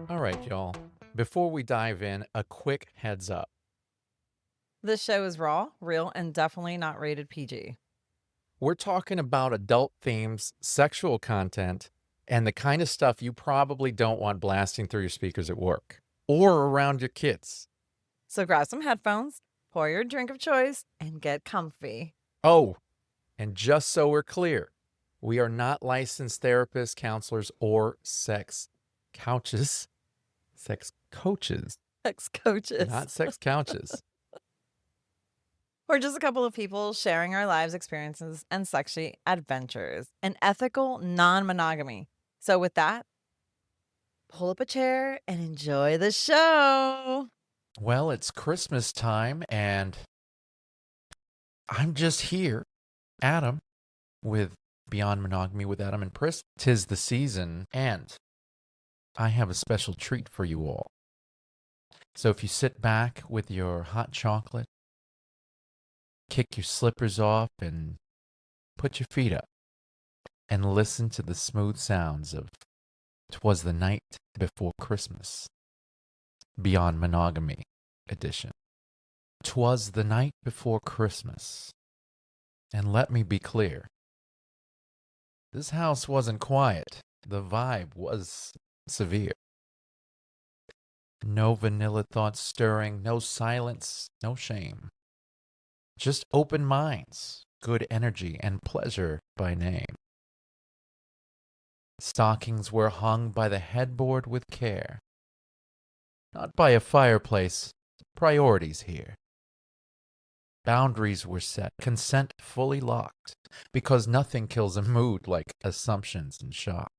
All right, y'all. Before we dive in, a quick heads up. This show is raw, real, and definitely not rated PG. We're talking about adult themes, sexual content, and the kind of stuff you probably don't want blasting through your speakers at work or around your kids. So grab some headphones, pour your drink of choice, and get comfy. Oh, and just so we're clear, we are not licensed therapists, counselors, or sex couches. Sex coaches, Sex coaches. not sex couches. We're just a couple of people sharing our lives experiences and sexy adventures and ethical non-monogamy. So with that, pull up a chair and enjoy the show. Well, it's Christmas time, and I'm just here, Adam, with Beyond Monogamy with Adam and Pris. 'Tis the season, and I have a special treat for you all. So if you sit back with your hot chocolate, kick your slippers off, and put your feet up, and listen to the smooth sounds of 'Twas the Night Before Christmas, Beyond Monogamy edition. 'Twas the night before Christmas. And let me be clear, this house wasn't quiet. The vibe was severe. No vanilla thoughts stirring, no silence, no shame. Just open minds, good energy, and pleasure by name. Stockings were hung by the headboard with care. Not by a fireplace, priorities here. Boundaries were set, consent fully locked, because nothing kills a mood like assumptions and shock.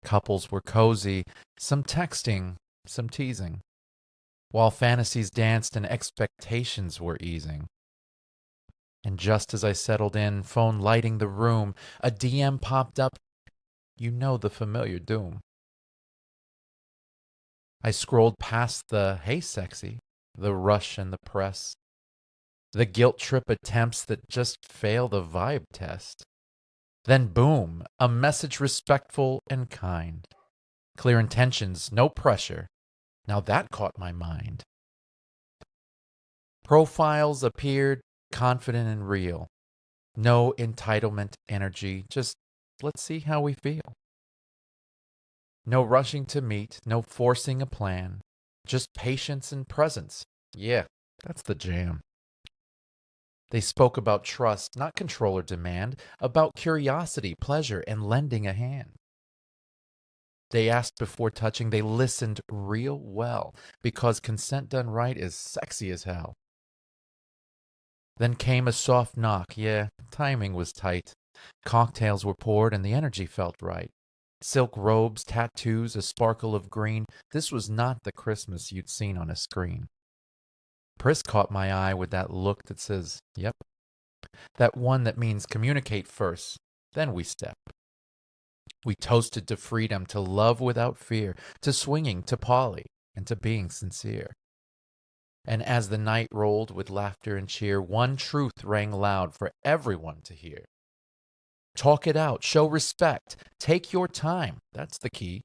Couples were cozy, some texting, some teasing, while fantasies danced and expectations were easing. And just as I settled in, phone lighting the room, a DM popped up. You know the familiar doom. I scrolled past the "Hey sexy," the rush and the press, the guilt trip attempts that just fail the vibe test. Then boom, a message respectful and kind. Clear intentions, no pressure. Now that caught my mind. Profiles appeared confident and real. No entitlement energy, just let's see how we feel. No rushing to meet, no forcing a plan. Just patience and presence. Yeah, that's the jam. They spoke about trust, not control or demand, about curiosity, pleasure, and lending a hand. They asked before touching, they listened real well, because consent done right is sexy as hell. Then came a soft knock. Yeah, timing was tight. Cocktails were poured and the energy felt right. Silk robes, tattoos, a sparkle of green. This was not the Christmas you'd seen on a screen. Pris caught my eye with that look that says, yep. That one that means communicate first, then we step. We toasted to freedom, to love without fear, to swinging, to poly, and to being sincere. And as the night rolled with laughter and cheer, one truth rang loud for everyone to hear. Talk it out, show respect, take your time, that's the key.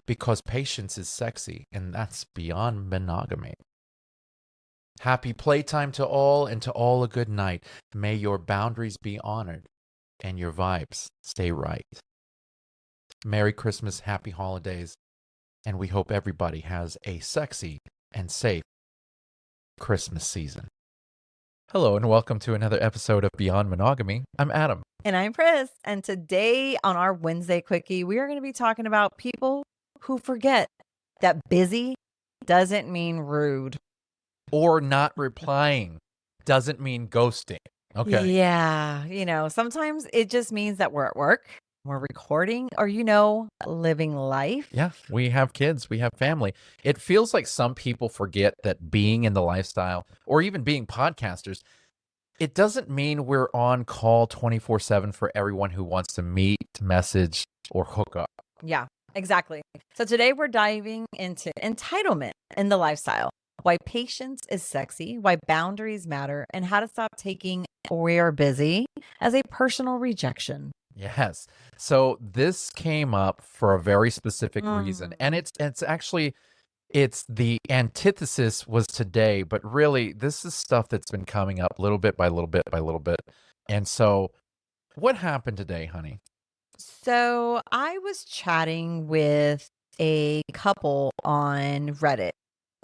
Because patience is sexy, and that's beyond monogamy. Happy playtime to all, and to all a good night. May your boundaries be honored, and your vibes stay right. Merry Christmas, happy holidays, and we hope everybody has a sexy and safe Christmas season. Hello, and welcome to another episode of Beyond Monogamy. I'm Adam. And I'm Pris. And today on our Wednesday Quickie, we are going to be talking about people who forget that busy doesn't mean rude. Or not replying doesn't mean ghosting. Okay. Yeah. Sometimes it just means that we're at work, we're recording, or, living life. Yeah, we have kids, we have family. It feels like some people forget that being in the lifestyle or even being podcasters, it doesn't mean we're on call 24/7 for everyone who wants to meet, message, or hook up. Yeah, exactly. So today we're diving into entitlement in the lifestyle. why patience is sexy, why boundaries matter, and how to stop taking "we're busy" as a personal rejection. Yes. So this came up for a very specific reason. And Mm. it's actually it's the antithesis was today, but really this is stuff that's been coming up little bit by little bit by little bit. And so what happened today, honey? So I was chatting with a couple on Reddit.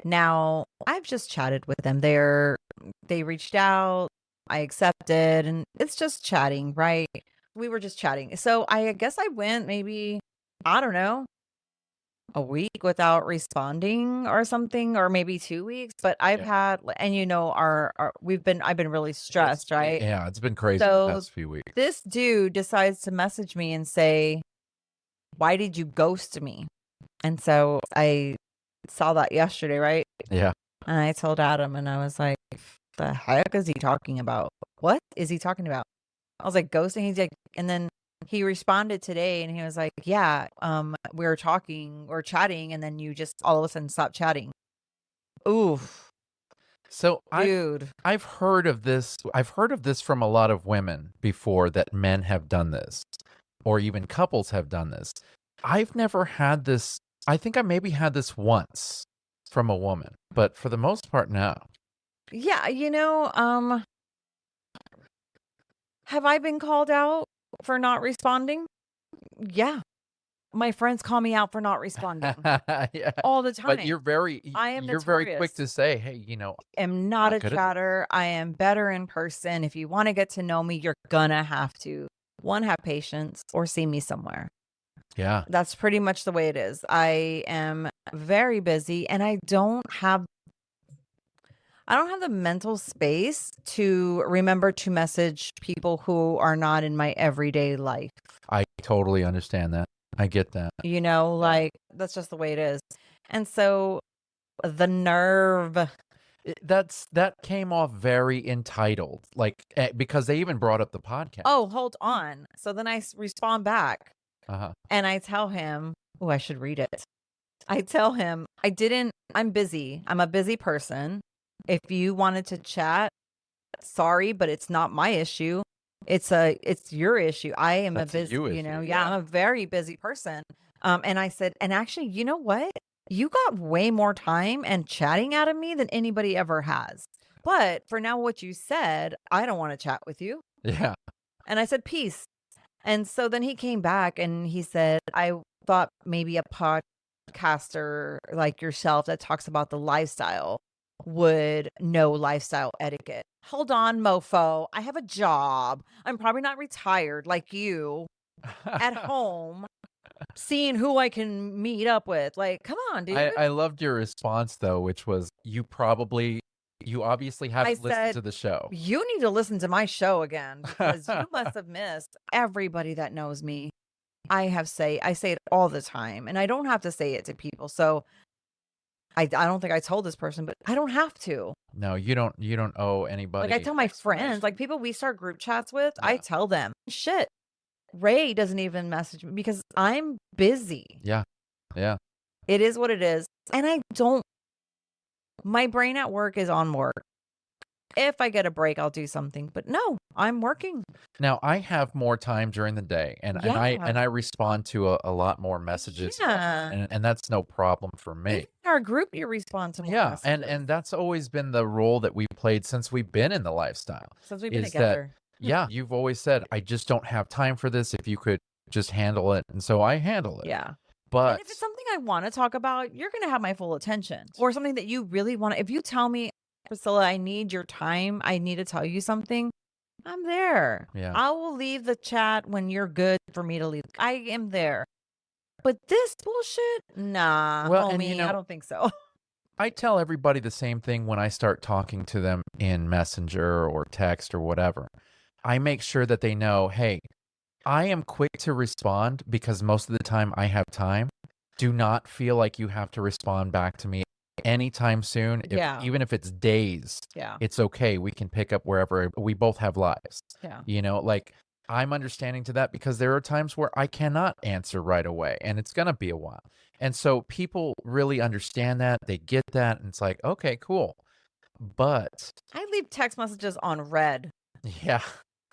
Now, I've just chatted with them. They reached out, I accepted, and it's just chatting, right? We were just chatting. So I guess I went maybe, I don't know, a week without responding or something, or maybe 2 weeks. But I've Yeah. had, and our I've been really stressed, right? Yeah, it's been crazy the So past few weeks. this dude decides to message me and say, "Why did you ghost me?" And so I saw that yesterday, right? Yeah. And I told Adam and I was like, "The heck is he talking about? What is he talking about?" I was like, "Ghosting?" He's like, and then he responded today and he was like, "Yeah, we were talking or chatting and then you just all of a sudden stopped chatting." Oof, So dude. I've heard of this. I've heard of this from a lot of women before that men have done this or even couples have done this. I've never had this. I think I maybe had this once from a woman, but for the most part, no. Yeah, have I been called out for not responding? Yeah. My friends call me out for not responding Yeah. all the But time. I am you're very quick notorious. to say, "Hey, Am not not a good at this." chatter. I am better in person. If you want to get to know me, you're gonna have to one, have patience or see me somewhere. Yeah. That's pretty much the way it is. I am very busy and I don't have the mental space to remember to message people who are not in my everyday life. I totally understand that. I get that. Like that's just the way it is. And so the nerve. That came off very entitled, like, because they even brought up the podcast. Oh, hold on. So then respond back Uh-huh. and I tell him, oh, I should read it. I tell him, I'm busy. I'm a busy person. If you wanted to chat, sorry, but it's not my issue. It's your issue. I am a That's a busy, you issue, yeah, yeah. I'm a very busy person. And I said, and actually, you know what? You got way more time and chatting out of me than anybody ever has. But for now, what you said, I don't want to chat with you. Yeah. And I said, peace. And so then he came back and he said, I thought maybe a podcaster like yourself that talks about the lifestyle would know lifestyle etiquette. Hold on, mofo. I have a job. I'm probably not retired like you at home, seeing who I can meet up with. Like, come on, dude. I loved your response though, which was you obviously I haven't listened said, to the show. you need to listen to my show again because you must have missed everybody that knows me. I say it all the time and I don't have to say it to people. So I don't think I told this person, but I don't have to. No, you don't owe anybody Like I tell my friends, explanation. like people we start group chats with, I Yeah. tell them, shit, Ray doesn't even message me because I'm busy. Yeah. Yeah. It is what it is. And my brain at work is on work. If I get a break, I'll do something. But no, I'm working. Now, I have more time during the day and Yeah. I respond to a lot more messages Yeah. and that's no problem for Even me. in our group, you respond to more Yeah, messages and that's always been the role that we played since we've been in the lifestyle. since we've been Is that together. yeah, you've always said, "I just don't have time for this, if you could just handle it." And so I handle it. Yeah. And But if it's something I want to talk about, you're going to have my full attention. Or something that you really want to, if you tell me, Priscilla, I need your time, I need to tell you something, I'm there. yeah. I will leave the chat when you're good for me to leave. I am there. But this bullshit, nah, Well, and homie, I don't think so. I tell everybody the same thing when I start talking to them in Messenger or text or whatever. I make sure that they know, "Hey, I am quick to respond because most of the time I have time. Do not feel like you have to respond back to me anytime soon. Yeah. Even if it's days, Yeah. it's okay. We can pick up wherever we both have lives." Yeah. Like I'm understanding to that because there are times where I cannot answer right away and it's going to be a while. And so people really understand that. They get that. And it's like, okay, cool. But I leave text messages on red. yeah.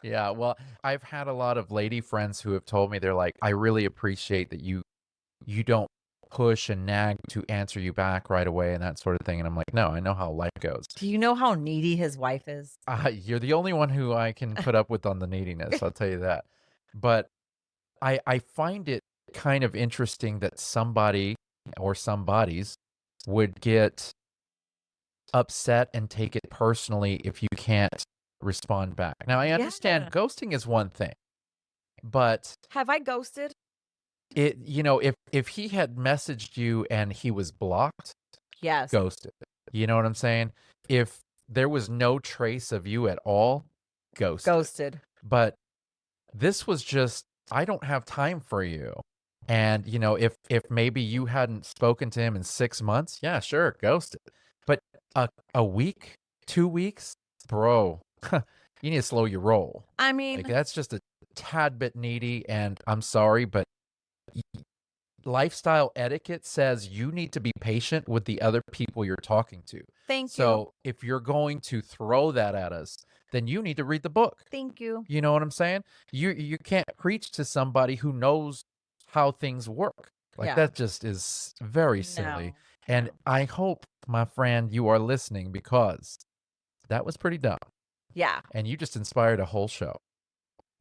Yeah. Well, I've had a lot of lady friends who have told me, they're like, I really appreciate that you don't push and nag to answer you back right away and that sort of thing. And I'm like, no, I know how life goes. Do you know how needy his wife is? You're the only one who I can put up with on the neediness, I'll tell you that. But I find it kind of interesting that somebody or somebodies would get upset and take it personally if you can't respond back. Now, I understand Yeah. ghosting is one thing, but Have I ghosted? if he had messaged you and he was blocked, Yes. ghosted. You know what I'm saying? If there was no trace of you at all, ghosted. Ghosted. But this was just, I don't have time for you. And if maybe you hadn't spoken to him in 6 months, yeah, sure, ghosted. But a week, 2 weeks, bro, you need to slow your roll. I Like, mean, that's just a tad bit needy, and I'm sorry, but lifestyle etiquette says you need to be patient with the other people you're talking to. thank you. So if you're going to throw that at us, then you need to read the book. Thank you. You know what I'm saying? You can't preach to somebody who knows how things work. Like, Yeah. that just is very silly. No. And No. I hope, my friend, you are listening, because that was pretty dumb. Yeah. And you just inspired a whole show.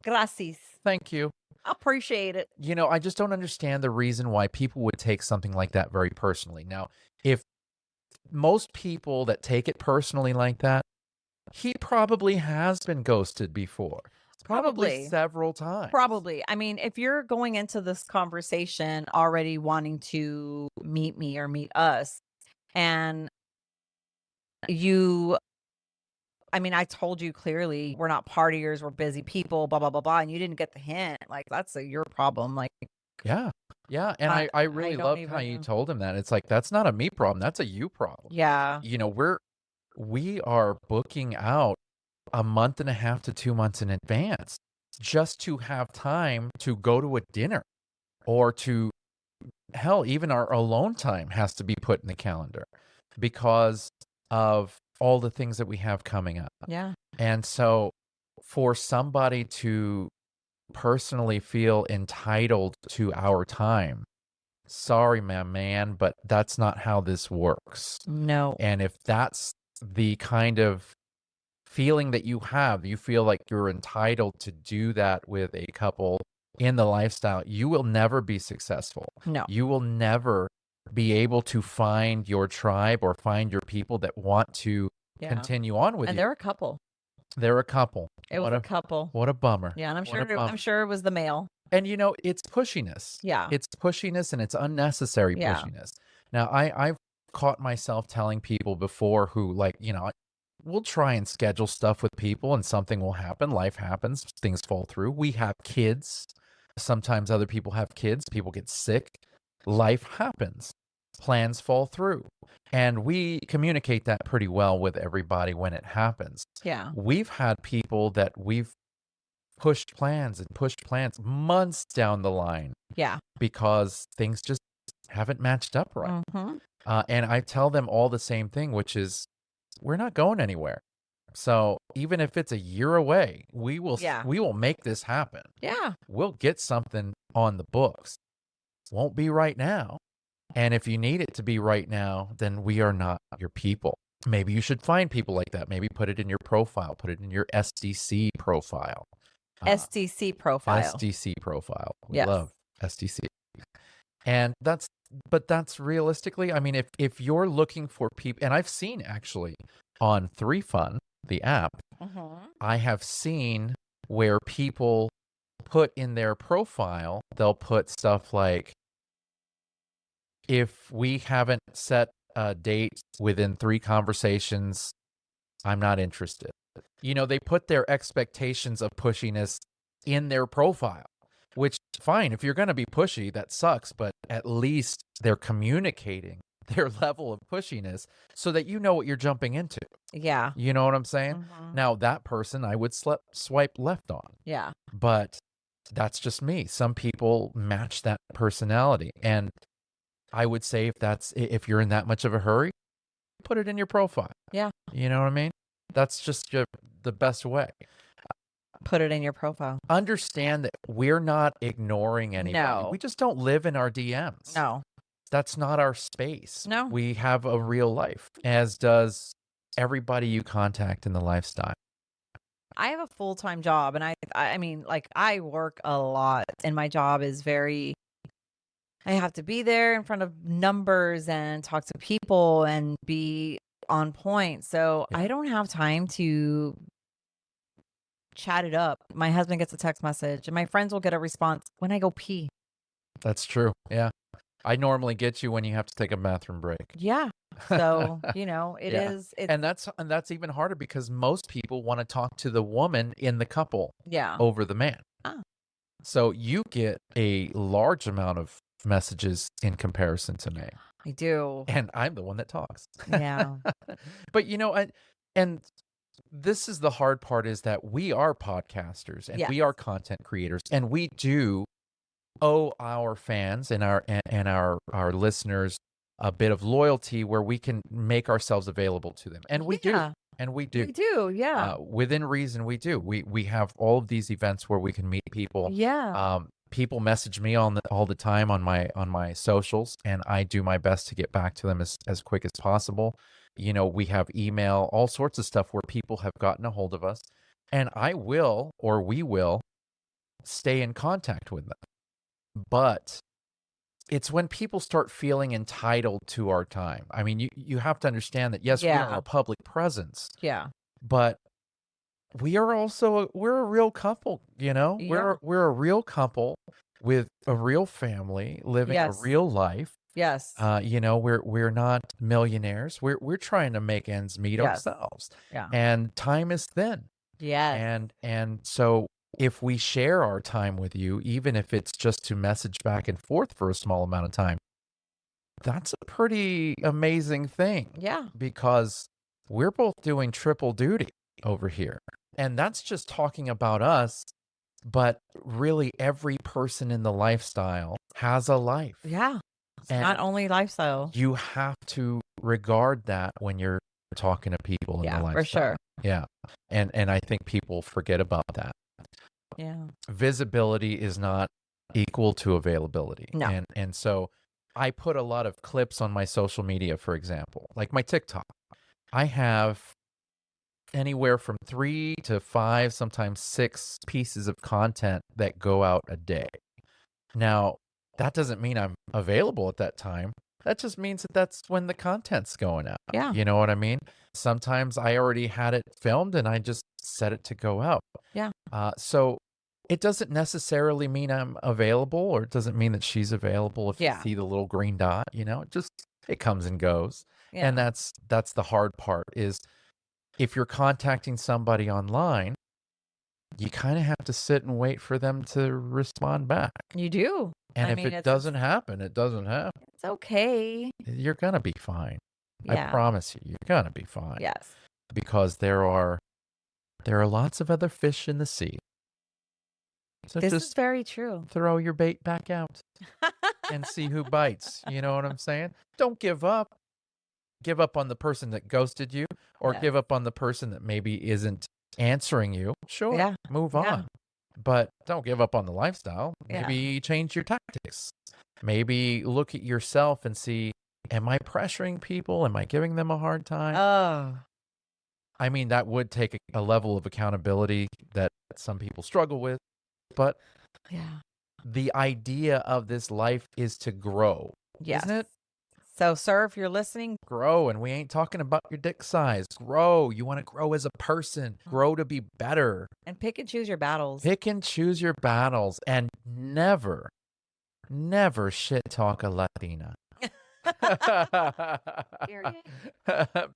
Gracias. Thank you. Appreciate it. I just don't understand the reason why people would take something like that very personally. Now, if most people that take it personally like that, he probably has been ghosted before. Probably Probably. several times. Probably. I mean, if you're going into this conversation already wanting to meet me or meet us, and I told you clearly we're not partiers, we're busy people, blah, blah, blah, blah, and you didn't get the hint. Like, that's your problem. Like, Yeah. Yeah. And I really don't loved how you even- told him that. It's like, that's not a me problem. That's a you problem. yeah. We are booking out a month and a half to 2 months in advance just to have time to go to a dinner, or hell, even our alone time has to be put in the calendar because of all the things that we have coming up. Yeah. And so for somebody to personally feel entitled to our time, sorry, my man, but that's not how this works. No. And if that's the kind of feeling that you feel like you're entitled to do that with a couple in the lifestyle, you will never be successful. No. You will never be able to find your tribe or find your people that want to Yeah. continue on with And you. they're a couple. They're a couple. It was a couple. What a bummer. Yeah, and I'm What a sure bummer. it was the male. And it's pushiness. Yeah. It's pushiness, and it's unnecessary Yeah. pushiness. Now, I've caught myself telling people before who, like, we'll try and schedule stuff with people and something will happen. Life happens. Things fall through. We have kids. Sometimes other people have kids. People get sick. Life happens. Plans fall through. And we communicate that pretty well with everybody when it happens. Yeah. We've had people that we've pushed plans months down the line Yeah. because things just haven't matched up right. Mm-hmm. And I tell them all the same thing, which is, we're not going anywhere. So even if it's a year away, we will make this happen. Yeah. We'll get something on the books. Won't be right now. And if you need it to be right now, then we are not your people. Maybe you should find people like that. Maybe put it in your profile, put it in your SDC profile. SDC profile. SDC profile. We Yes. love SDC. And that's realistically, I mean, if you're looking for people, and I've seen actually on 3Fun, the app, Mm-hmm. I have seen where people put in their profile, they'll put stuff like, if we haven't set a date within 3 conversations, I'm not interested. They put their expectations of pushiness in their profile, which, fine, if you're going to be pushy, that sucks, but at least they're communicating their level of pushiness so that you know what you're jumping into. Yeah. You know what I'm saying? Mhm. Now, that person I would swipe left on, Yeah. but that's just me. Some people match that personality. And I would say if you're in that much of a hurry, put it in your profile. Yeah. You know what I mean? That's just the best way. Put it in your profile. Understand that we're not ignoring anybody. No. We just don't live in our DMs. No. That's not our space. No. We have a real life, as does everybody you contact in the lifestyle. I have a full-time job, and I mean, like, I work a lot, and my job is I have to be there in front of numbers and talk to people and be on point. So Yeah. I don't have time to chat it up. My husband gets a text message, and my friends will get a response when I go pee. That's true. Yeah. I normally get you when you have to take a bathroom break. Yeah. So, it Yeah. is, it's, And that's even harder because most people want to talk to the woman in the couple yeah. over the man. Ah. So you get a large amount of messages in comparison to me. I do. And I'm the one that talks. Yeah. But and this is the hard part, is that we are podcasters and we Yes. are content creators, and we do owe our fans and our listeners a bit of loyalty where we can make ourselves available to them. And we do. Yeah. And we do. We do. Yeah. Within reason, we do. We have all of these events where we can meet people. Yeah. People message me all the time on my socials, and I do my best to get back to them as quick as possible. We have email, all sorts of stuff where people have gotten a hold of us, and we will stay in contact with them. But it's when people start feeling entitled to our time. I mean, you have to understand that, yes, we are Yeah. a public presence, Yeah. but we're a real couple, Yeah. We're a real couple with a real family living a Yes. real life. Yes. We're not millionaires. We're trying to make ends meet Yes. ourselves. Yeah. And time is thin. Yes. And so if we share our time with you, even if it's just to message back and forth for a small amount of time, that's a pretty amazing thing. Yeah. Because we're both doing triple duty over here. And that's just talking about us, but really every person in the lifestyle has a life. Yeah. It's And not only lifestyle. you have to regard that when you're talking to people in the Yeah, lifestyle. for sure. Yeah. And I think people forget about that. Yeah. Visibility is not equal to availability. No. And so I put a lot of clips on my social media, for example, like my TikTok. I have anywhere from 3 to 5, sometimes 6 pieces of content that go out a day. Now, that doesn't mean I'm available at that time. That just means that that's when the content's going out. Yeah. You know what I mean? Sometimes I already had it filmed and I just set it to go out. Yeah. So it doesn't necessarily mean I'm available, or it doesn't mean that she's available if Yeah. you see the little green dot, it comes and goes. Yeah. And that's the hard part, is if you're contacting somebody online, you kind of have to sit and wait for them to respond back. You do. And I if mean, it it's doesn't happen, it doesn't happen. It's okay. You're going to be fine. Yeah. I promise you, you're going to be fine. Yes. Because there are lots of other fish in the sea. So This just is very true. throw your bait back out and see who bites. You know what I'm saying? Don't give up. Give up on the person that ghosted you, or Yes. give up on the person that maybe isn't answering you. Sure, Yeah. move Yeah. on. But don't give up on the lifestyle. Yeah. Maybe change your tactics. Maybe look at yourself and see, am I pressuring people? Am I giving them a hard time? Oh. I mean, that would take a level of accountability that some people struggle with. But Yeah. the idea of this life is to grow, Yes. isn't it? So, sir, if you're listening, Grow. And we ain't talking about your dick size. Grow. You want to grow as a person. Grow to be better. and pick and choose your battles. Pick and choose your battles, and never shit talk a Latina. Period.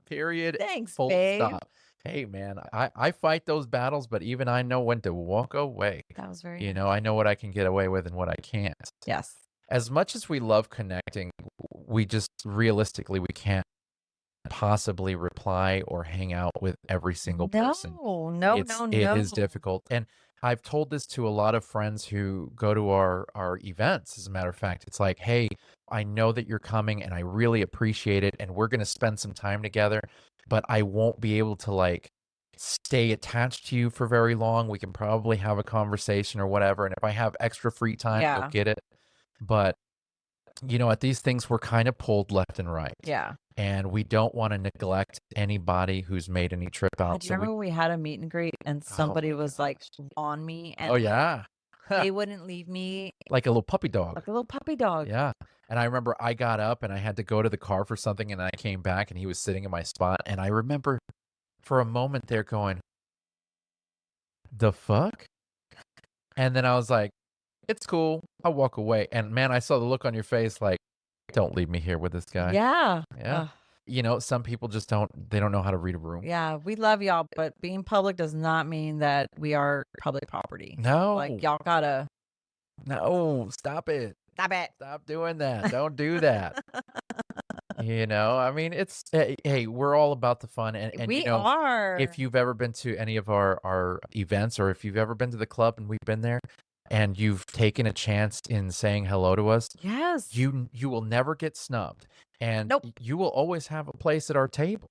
Period. Thanks, Full babe. stop. Hey, man, I fight those battles, but even I know when to walk away. That was very I know what I can get away with and what I can't. Yes. As much as we love connecting, we just realistically, we can't possibly reply or hang out with every single person. No. It is difficult. And I've told this to a lot of friends who go to our events. As a matter of fact, it's like, hey, I know that you're coming and I really appreciate it. And we're going to spend some time together, but I won't be able to like stay attached to you for very long. We can probably have a conversation or whatever. And if I have extra free time, you'll Yeah. get it. But, at these things, we're kind of pulled left and right. Yeah. And we don't want to neglect anybody who's made any trip God, out. do you remember when we had a meet and greet and somebody was like on me and Oh, yeah. they wouldn't leave me Like a little puppy dog. like a little puppy dog. Yeah. And I remember I got up and I had to go to the car for something and I came back and he was sitting in my spot. And I remember for a moment there going, the fuck? And then I was like, it's cool. I'll walk away. And man, I saw the look on your face like, don't leave me here with this guy. Yeah. Yeah. Some people just they don't know how to read a room. Yeah, we love y'all, but being public does not mean that we are public property. No. Like y'all gotta No, stop it. stop it. Stop doing that. Don't do that. I mean, it's hey, we're all about the fun and We are. if you've ever been to any of our events or if you've ever been to the club and we've been there and you've taken a chance in saying hello to us, Yes. you will never get snubbed and Nope. you will always have a place at our table.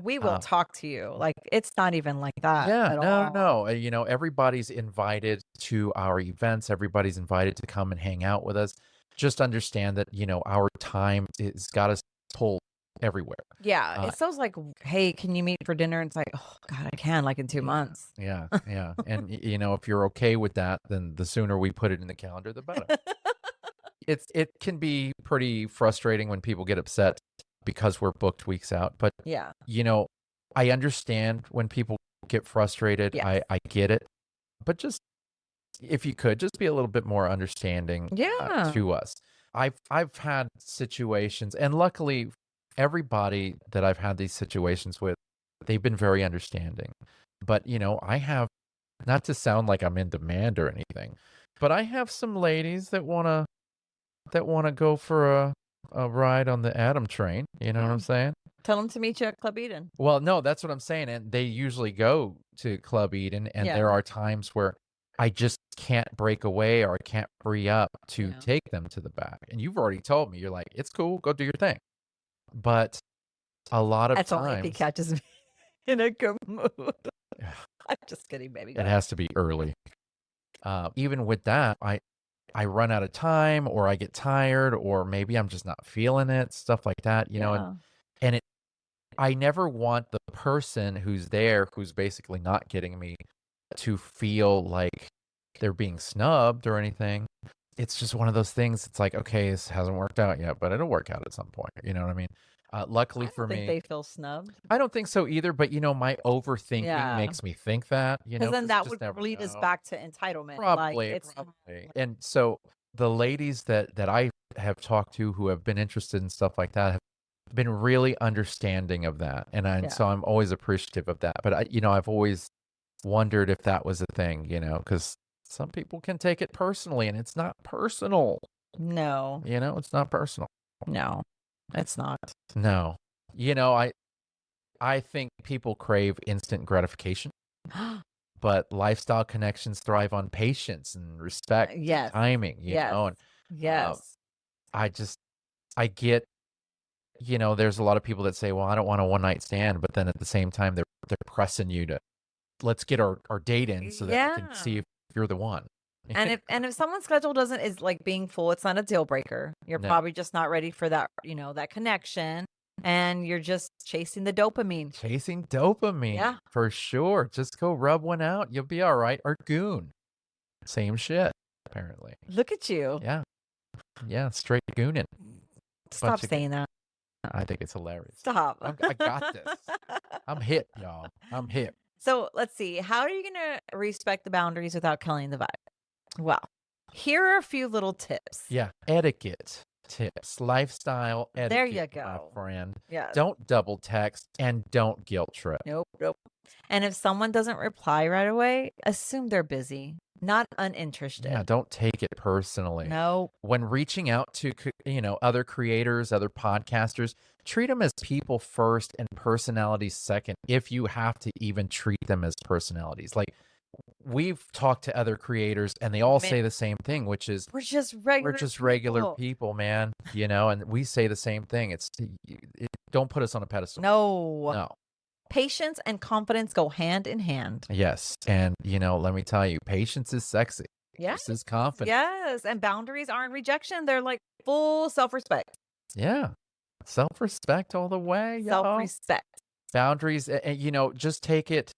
We will talk to you. Like it's not even like that. Yeah, at all. no. Everybody's invited to our events. Everybody's invited to come and hang out with us. Just understand that, our time has got us pulled everywhere. Yeah. It's those like, hey, can you meet for dinner? And it's like, oh God, I can like in 2 months. Yeah. And, if you're okay with that, then the sooner we put it in the calendar, the better. It can be pretty frustrating when people get upset because we're booked weeks out. But, Yeah. I understand when people get frustrated. Yes. I get it. But just, if you could, just be a little bit more understanding Yeah. to us. I've had situations, and luckily, everybody that I've had these situations with, they've been very understanding. But, I have, not to sound like I'm in demand or anything, but I have some ladies that want to go for a ride on the Adam train. You know what I'm saying? Tell them to meet you at Club Eden. Well, no, that's what I'm saying. And they usually go to Club Eden, and Yeah. there are times where I just can't break away or I can't free up to Yeah. take them to the back. And you've already told me, you're like, it's cool, go do your thing. But a lot of That's only if he times catches me in a good mood. I'm just kidding, baby. it has to be early. Even with that, I run out of time or I get tired or maybe I'm just not feeling it, stuff like that, and I never want the person who's there, who's basically not getting me, to feel like they're being snubbed or anything. It's just one of those things. It's like, okay, this hasn't worked out yet, but it'll work out at some point. You know what I mean? Luckily I for don't think me, they feel snubbed. I don't think so either. But my overthinking Yeah. makes me think that. Because then 'cause that you would just never lead us know. back to entitlement. Probably, Like it's probably. And so the ladies that I have talked to who have been interested in stuff like that have been really understanding of that. And so I'm always appreciative of that. But I've always wondered if that was a thing, because some people can take it personally and it's not personal. no, It's not personal. no, it's not. No. I think people crave instant gratification, but lifestyle connections thrive on patience and respect, and Yes. timing, Yes. and Yes. I get, there's a lot of people that say, well, I don't want a one night stand, but then at the same time, they're pressing you to, let's get our date in so that we can see if you're the one. And if someone's schedule is like being full, it's not a deal breaker. You're No. probably just not ready for that, that connection. And you're just chasing the dopamine. Chasing dopamine. Yeah. For sure. Just go rub one out. You'll be all right. Or goon. Same shit, apparently. Look at you. Yeah. Yeah. Straight gooning. Stop bunch of saying that. I think it's hilarious. Stop. I got this. I'm hip, y'all. I'm hip. So let's see. How are you going to respect the boundaries without killing the vibe? Well, here are a few little tips. Yeah. Etiquette tips. Lifestyle etiquette. There you go. My friend. Yeah. Don't double text and don't guilt trip. Nope. And if someone doesn't reply right away, assume they're busy. not uninterested. Yeah, don't take it personally. No. When reaching out to, other creators, other podcasters, treat them as people first and personalities second, if you have to even treat them as personalities. Like, we've talked to other creators and they all say the same thing, which is We're just we're regular just regular people. people, man, and we say the same thing. Don't put us on a pedestal. No. No. Patience and confidence go hand in hand. Yes. And, let me tell you, patience is sexy. Yes. This is confident. Yes. And boundaries aren't rejection. They're like full self-respect. Yeah. Self-respect all the way. Self-respect. Boundaries, just take it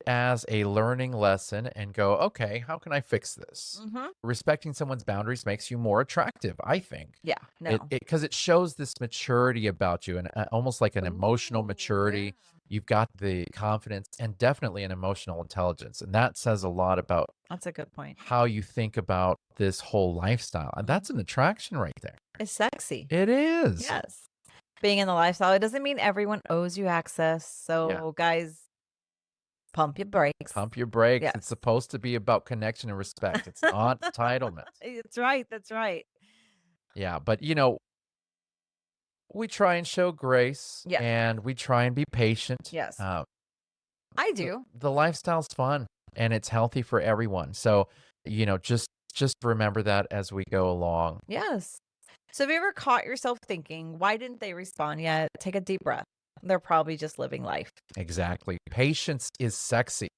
as a learning lesson and go, okay, how can I fix this? Respecting someone's boundaries makes you more attractive, I think. Yeah, no. Because it shows this maturity about you, and almost like an emotional maturity. Yeah. You've got the confidence and definitely an emotional intelligence. And that says a lot about That's a good point. how you think about this whole lifestyle. And that's an attraction right there. It's sexy. It is. Yes. Being in the lifestyle, it doesn't mean everyone owes you access. So, guys, pump your brakes. Pump your brakes. Yes. It's supposed to be about connection and respect. It's not entitlement. That's right. That's right. Yeah, but we try and show grace, and we try and be patient. Yes. I do. The lifestyle's fun and it's healthy for everyone. So, just remember that as we go along. Yes. So have you ever caught yourself thinking, why didn't they respond yet? Take a deep breath. They're probably just living life. Exactly. Patience is sexy.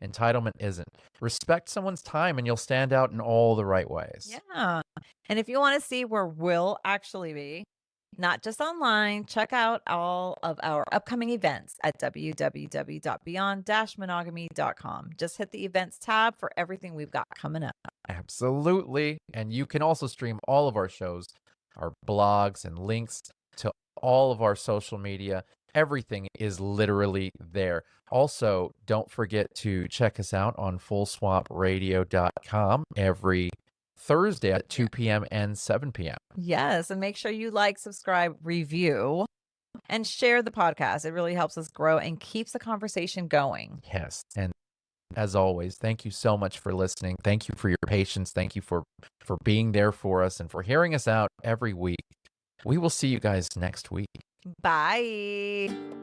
Entitlement isn't. Respect someone's time and you'll stand out in all the right ways. Yeah. And if you want to see where we'll actually be, not just online, check out all of our upcoming events at www.beyond-monogamy.com. Just hit the events tab for everything we've got coming up. Absolutely. And you can also stream all of our shows, our blogs, and links to all of our social media. Everything is literally there. Also, don't forget to check us out on fullswapradio.com every Thursday at 2 p.m. and 7 p.m. Yes. And make sure you like, subscribe, review, and share the podcast. It really helps us grow and keeps the conversation going. Yes. And as always, thank you so much for listening. Thank you for your patience. Thank you for being there for us and for hearing us out every week. We will see you guys next week. Bye.